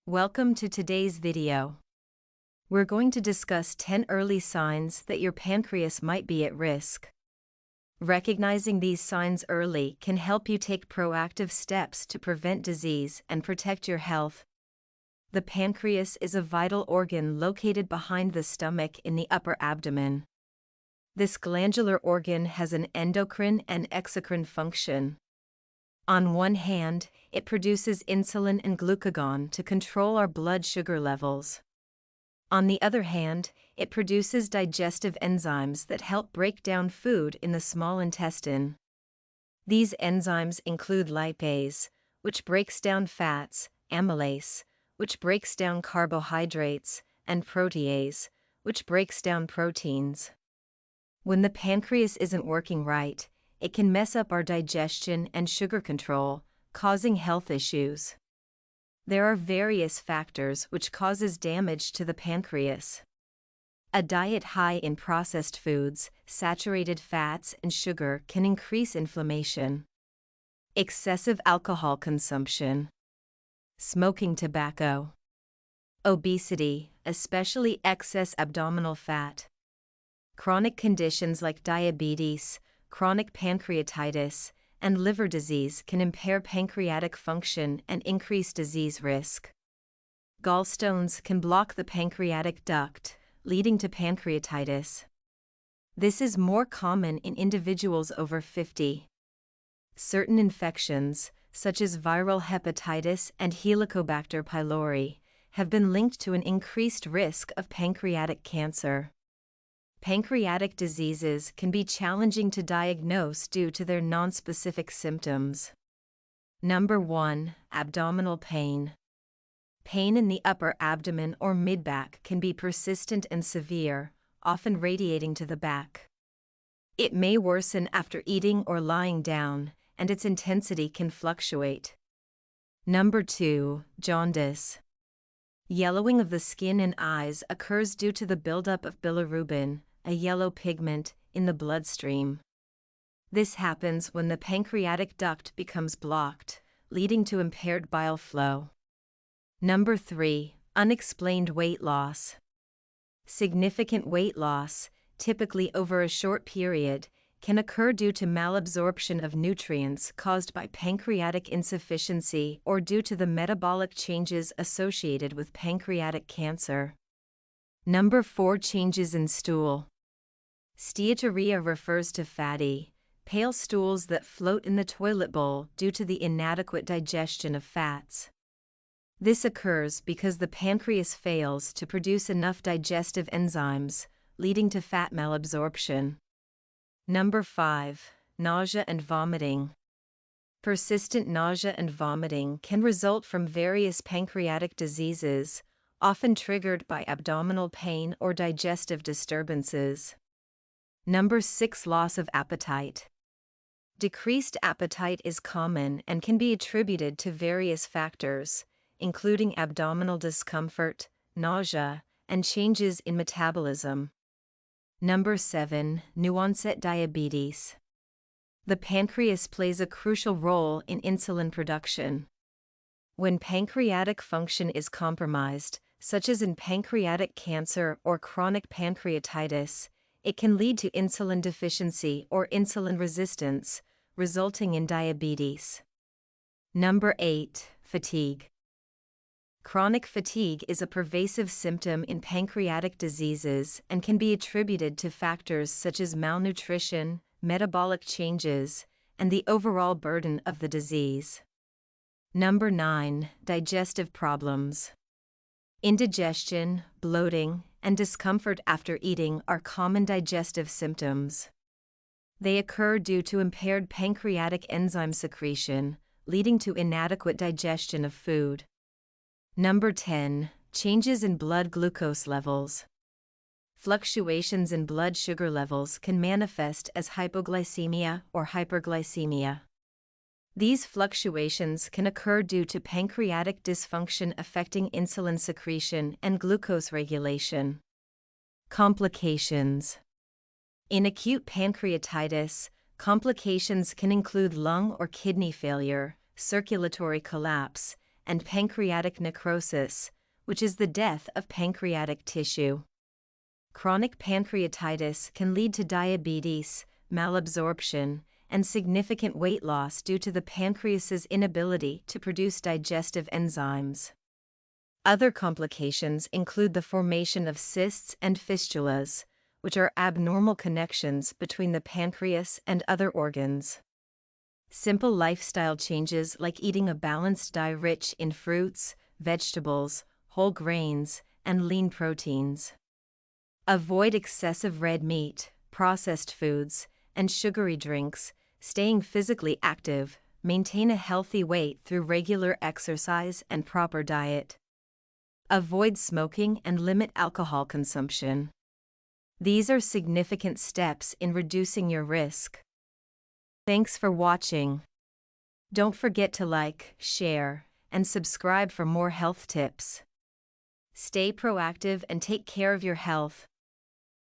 Welcome to today's video. We're going to discuss 10 early signs that your pancreas might be at risk. Recognizing these signs early can help you take proactive steps to prevent disease and protect your health. The pancreas is a vital organ located behind the stomach in the upper abdomen. This glandular organ has an endocrine and exocrine function. On one hand, it produces insulin and glucagon to control our blood sugar levels. On the other hand, it produces digestive enzymes that help break down food in the small intestine. These enzymes include lipase, which breaks down fats, amylase, which breaks down carbohydrates, and protease, which breaks down proteins. When the pancreas isn't working right, it can mess up our digestion and sugar control, causing health issues. There are various factors which causes damage to the pancreas. A diet high in processed foods, saturated fats, and sugar can increase inflammation. Excessive alcohol consumption. Smoking tobacco. Obesity, especially excess abdominal fat. Chronic conditions like diabetes, chronic pancreatitis, and liver disease can impair pancreatic function and increase disease risk. Gallstones can block the pancreatic duct, leading to pancreatitis. This is more common in individuals over 50. Certain infections, such as viral hepatitis and Helicobacter pylori, have been linked to an increased risk of pancreatic cancer. Pancreatic diseases can be challenging to diagnose due to their nonspecific symptoms. Number 1. Abdominal pain. Pain in the upper abdomen or mid-back can be persistent and severe, often radiating to the back. It may worsen after eating or lying down, and its intensity can fluctuate. Number 2. Jaundice. Yellowing of the skin and eyes occurs due to the buildup of bilirubin, a yellow pigment, in the bloodstream. This happens when the pancreatic duct becomes blocked, leading to impaired bile flow. Number 3. Unexplained weight loss. Significant weight loss, typically over a short period, can occur due to malabsorption of nutrients caused by pancreatic insufficiency or due to the metabolic changes associated with pancreatic cancer. Number 4. Changes in stool. Steatorrhea refers to fatty, pale stools that float in the toilet bowl due to the inadequate digestion of fats. This occurs because the pancreas fails to produce enough digestive enzymes, leading to fat malabsorption. Number 5. Nausea and vomiting. Persistent nausea and vomiting can result from various pancreatic diseases, often triggered by abdominal pain or digestive disturbances. Number 6. Loss of appetite. Decreased appetite is common and can be attributed to various factors, including abdominal discomfort, nausea, and changes in metabolism. Number 7. New-onset diabetes. The pancreas plays a crucial role in insulin production. When pancreatic function is compromised, such as in pancreatic cancer or chronic pancreatitis, it can lead to insulin deficiency or insulin resistance, resulting in diabetes. Number 8. Fatigue. Chronic fatigue is a pervasive symptom in pancreatic diseases and can be attributed to factors such as malnutrition, metabolic changes, and the overall burden of the disease. Number 9. Digestive problems. Indigestion, bloating, and discomfort after eating are common digestive symptoms. They occur due to impaired pancreatic enzyme secretion, leading to inadequate digestion of food. Number 10. Changes in blood glucose levels. Fluctuations in blood sugar levels can manifest as hypoglycemia or hyperglycemia. These fluctuations can occur due to pancreatic dysfunction affecting insulin secretion and glucose regulation. Complications. In acute pancreatitis, complications can include lung or kidney failure, circulatory collapse, and pancreatic necrosis, which is the death of pancreatic tissue. Chronic pancreatitis can lead to diabetes, malabsorption, and significant weight loss due to the pancreas's inability to produce digestive enzymes. Other complications include the formation of cysts and fistulas, which are abnormal connections between the pancreas and other organs. Simple lifestyle changes like eating a balanced diet rich in fruits, vegetables, whole grains, and lean proteins. Avoid excessive red meat, processed foods, and sugary drinks, staying physically active, maintain a healthy weight through regular exercise and proper diet. Avoid smoking and limit alcohol consumption. These are significant steps in reducing your risk. Thanks for watching. Don't forget to like, share, and subscribe for more health tips. Stay proactive and take care of your health.